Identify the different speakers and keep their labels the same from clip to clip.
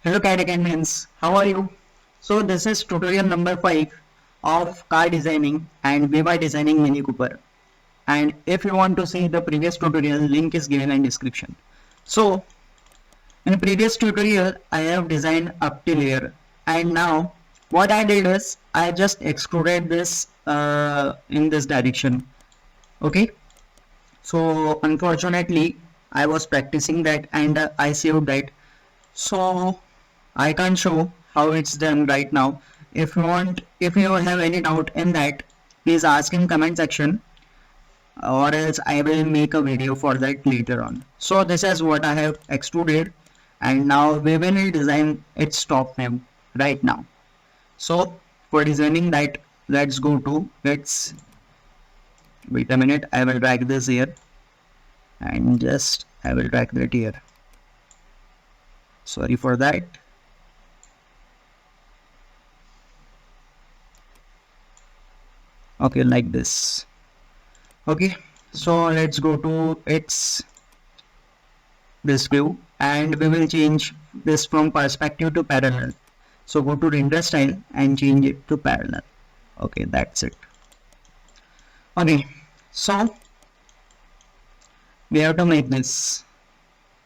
Speaker 1: Hello Catechans, how are you? So this is tutorial number 5 of car designing and Viva designing Mini Cooper. And if you want to see the previous tutorial, link is given in description. So in previous tutorial, I have designed up till here, and now what I did is I just extruded this in this direction. Okay. So unfortunately, I was practicing that and I saved that. So I can't show how it's done right now. If you have any doubt in that, please ask in comment section, or else I will make a video for that later on. So this is what I have extruded, and now we will design its top name right now. So for designing that, let's wait a minute. I will drag this here and just I will drag that here. Sorry for that. Okay, like this. Okay, so let's go to its this view and we will change this from perspective to parallel. So go to render style and change it to parallel. Okay, that's it. Okay, so we have to make this.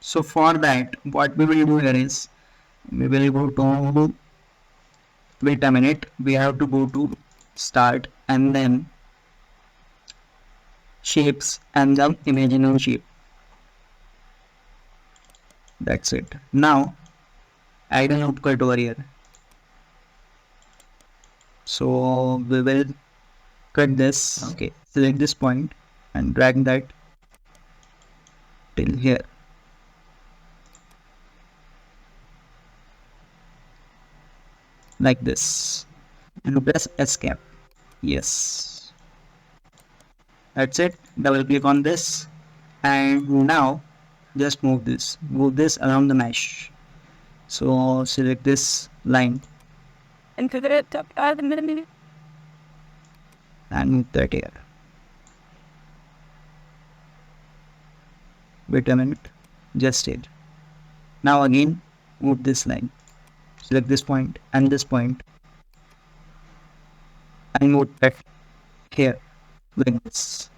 Speaker 1: So for that, what we will do here is we will go to, wait a minute, we have to go to start and then shapes and the imaginary shape. That's it. Now add an loop cut over here. So we will cut this. Okay, select this point and drag that till here. Like this. And press escape. Yes. That's it. Double click on this. And now just move this. Move this around the mesh. So select this line
Speaker 2: and put it up at the minute.
Speaker 1: and move that here. Wait a minute. Just it. Now again move this line. Select this point and move that here like this.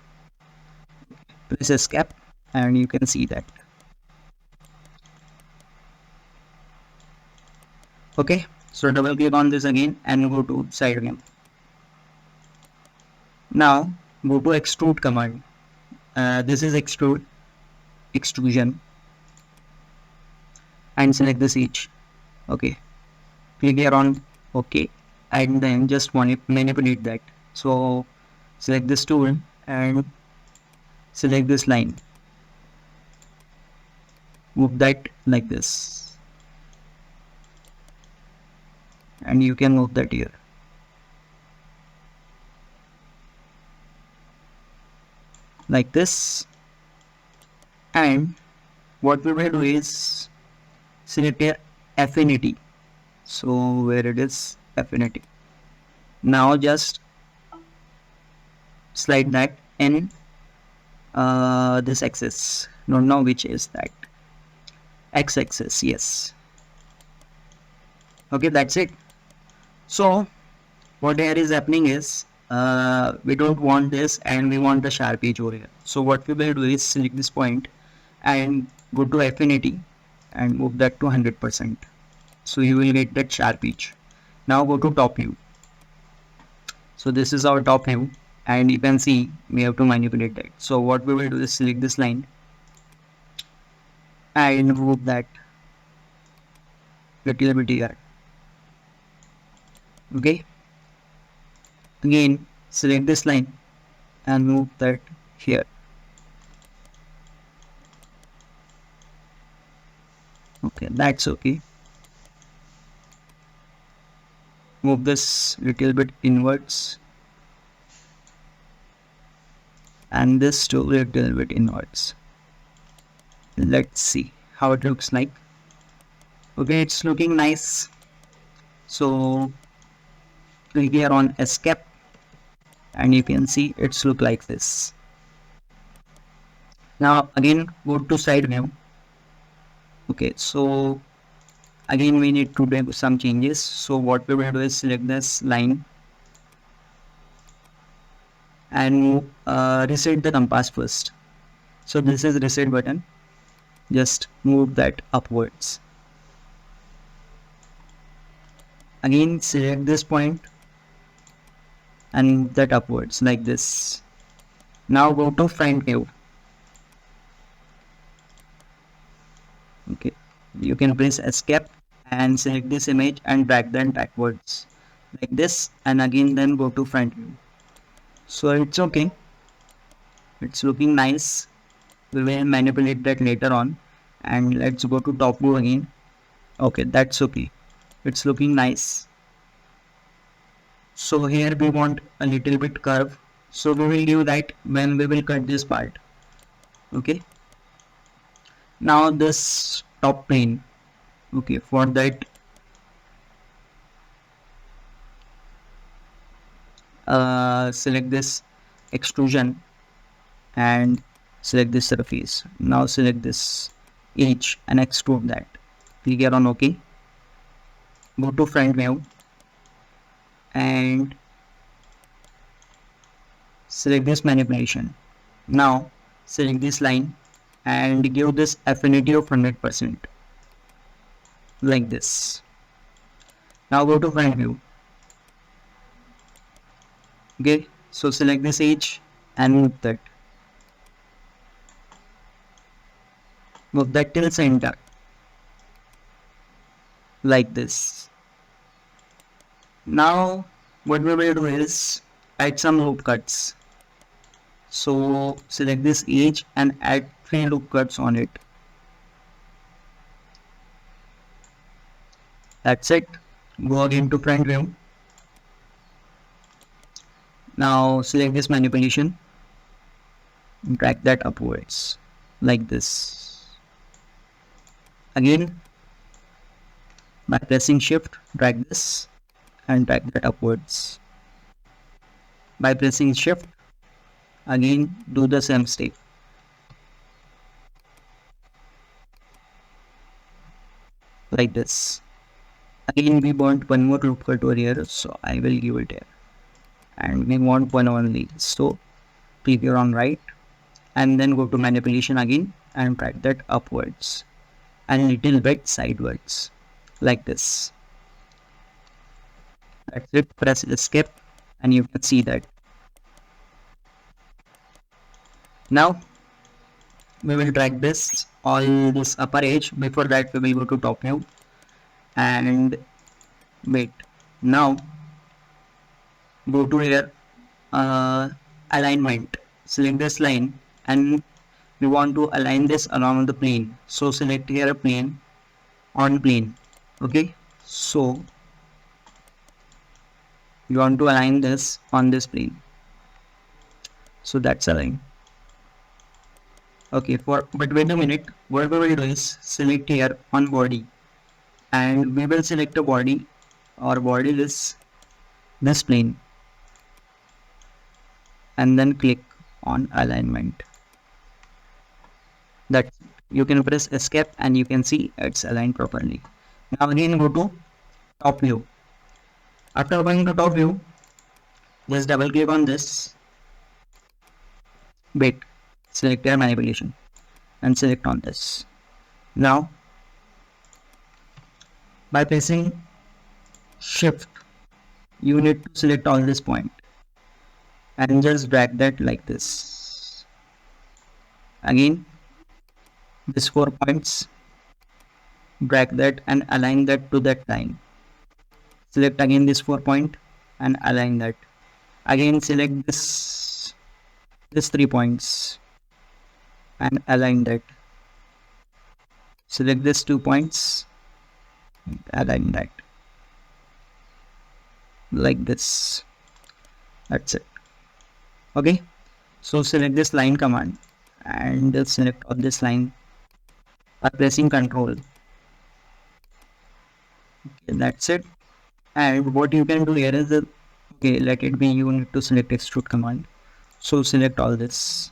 Speaker 1: Press escape and you can see that. Okay, so double click on this again and go to side view. Now go to extrude command. This is extrusion and select this edge. Okay, click here on OK and then just manipulate that. So select this tool and select this line. Move that like this and you can move that here. Like this. And what we will do is select here affinity. So where it is, affinity. Now just slide that in this axis. Don't know which is that. X-axis, yes. Okay, that's it. So what here is happening is we don't want this and we want the sharp edge over here. So what we will do is select this point and go to affinity and move that to 100%. So you will get that sharp edge. Now go to top view. So this is our top view and you can see we have to manipulate that. So what we will do is select this line and move that little bit here. Okay. Again select this line and move that here. Okay, that's okay. Move this little bit inwards and this too little bit inwards. Let's see how it looks like. Okay, it's looking nice. So click here on escape and you can see it's look like this. Now again go to side view. Okay, so Again we need to do some changes. So what we will do is select this line and reset the compass first. So this is reset button, just move that upwards. Again select this point and move that upwards like this. Now go to front view. Okay, you can press escape and select this image and drag them backwards like this, and again then go to front view. So it's okay, it's looking nice. We will manipulate that later on. And let's go to top view again. Okay, that's okay, it's looking nice. So here we want a little bit curve, so we will do that when we will cut this part. Okay, now this top plane. Okay, for that select this extrusion and select this surface. Now select this edge and extrude that. Click here on OK. Go to front view and select this manipulation. Now select this line and give this affinity of 100% like this. Now go to front view. Okay, so select this edge and move that. Move that till center like this. Now what we will do is add some loop cuts. So select this edge and add 3 loop cuts on it. That's it. Go again to front view. Now select this manipulation, drag that upwards like this. Again by pressing shift, drag this and drag that upwards. By pressing shift, again do the same step. Like this. Again we want one more loop cut over here, so I will give it here. And we want one only, so click here on right and then go to manipulation again and drag that upwards and little bit sideways like this. That's it. Press escape and you can see that. Now we will drag this all this upper edge. Before that we will go to top view and wait. Now go to here alignment. Select this line and we want to align this along the plane. So select here a plane on plane. Okay, so you want to align this on this plane. So that's aligned. Okay, but wait a minute. What we will do is select here on body and we will select a body or body is this plane and then click on alignment. That you can press escape and you can see it's aligned properly. Now again go to top view. After going to top view, just double click on this. Wait, select your manipulation and select on this. Now by pressing shift, you need to select all this point and just drag that like this. Again these 4 points, drag that and align that to that line. Select again this 4 point and align that. Again select this 3 points and align that. Select this 2 points, align that like this. That's it. Okay, so select this line command and select all this line by pressing Ctrl. Okay, that's it. And what you can do here is okay, let it be, you need to select extrude command. So select all this,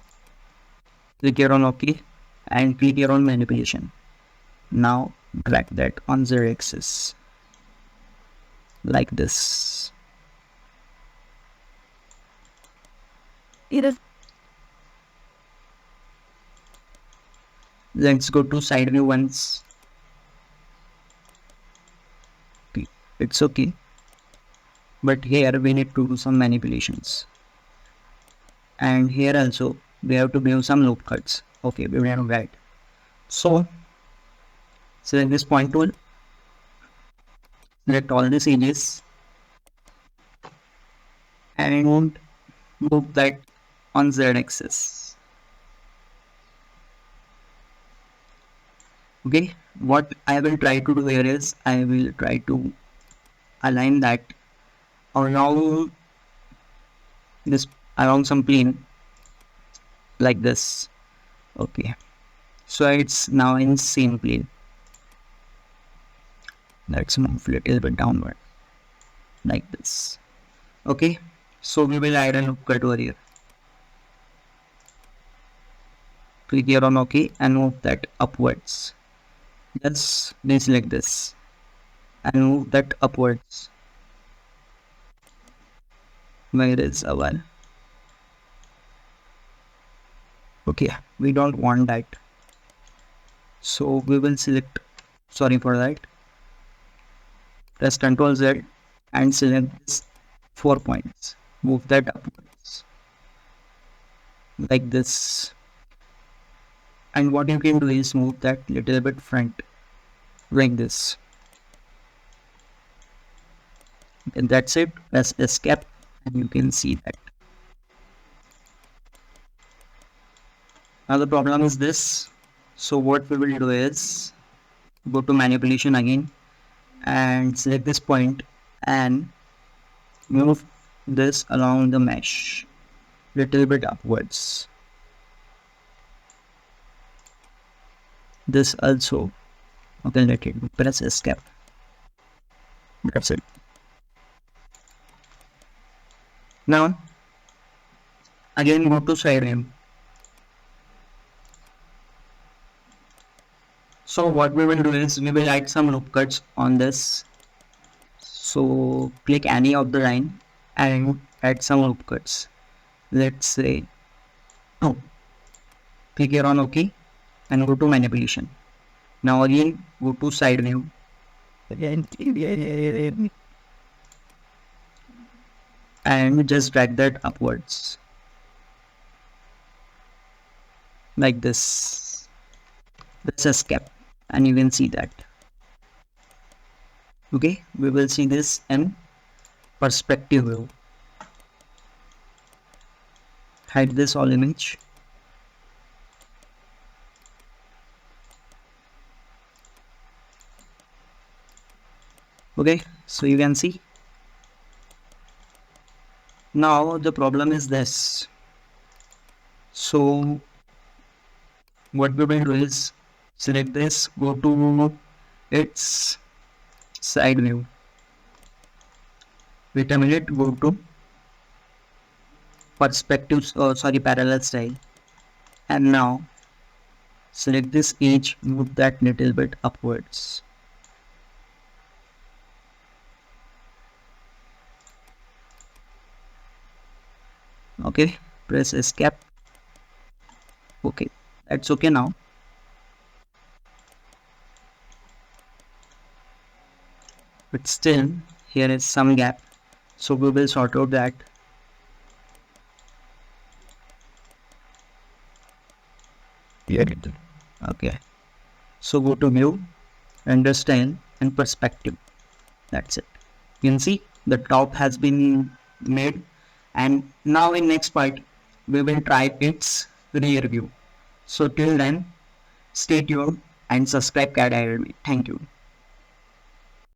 Speaker 1: click here on OK and click here on manipulation. Now drag that on the axis like this.
Speaker 2: It is.
Speaker 1: Let's go to side view once. Okay, it's okay, but here we need to do some manipulations, and here also we have to give some loop cuts. Okay, we have that. So select this point tool, select all these edges, and move that on Z axis. Okay, what I will try to do here is I will try to align that around this, around some plane like this. Okay, so it's now in same plane. Let's move a little bit downward like this. Okay, so we will add a loop cut over here. Click here on OK and move that upwards. Just deselect this and move that upwards. Where is our? Okay, we don't want that, so we will select, sorry for that, press Ctrl Z and select this 4 points, move that upwards like this, and what you can do is move that little bit front like this, and that's it. Press escape and you can see that. Now the problem is this, so what we will do is go to manipulation again and select this point and move this along the mesh little bit upwards. This also. Okay, let it press escape. That's it. Now again go to side view. So what we will do is we will add some loop cuts on this. So click any of the line and add some loop cuts. Let's say, oh, click here on OK and go to manipulation. Now again go to side view. And just drag that upwards like this. Let's escape and you can see that. Okay, we will see this in perspective view. Hide this all image. Okay, so you can see. Now the problem is this. So what we will do is select this, go to its side view. Wait a minute, go to perspective, parallel style, and now select this edge, move that little bit upwards. Okay, press escape. Okay, that's okay now. But still here is some gap, so we will sort out that. Okay, so go to view, understand, and perspective. That's it. You can see the top has been made, and now in next part we will try its rear view. So till then, stay tuned and subscribe CAD Academy. Thank you.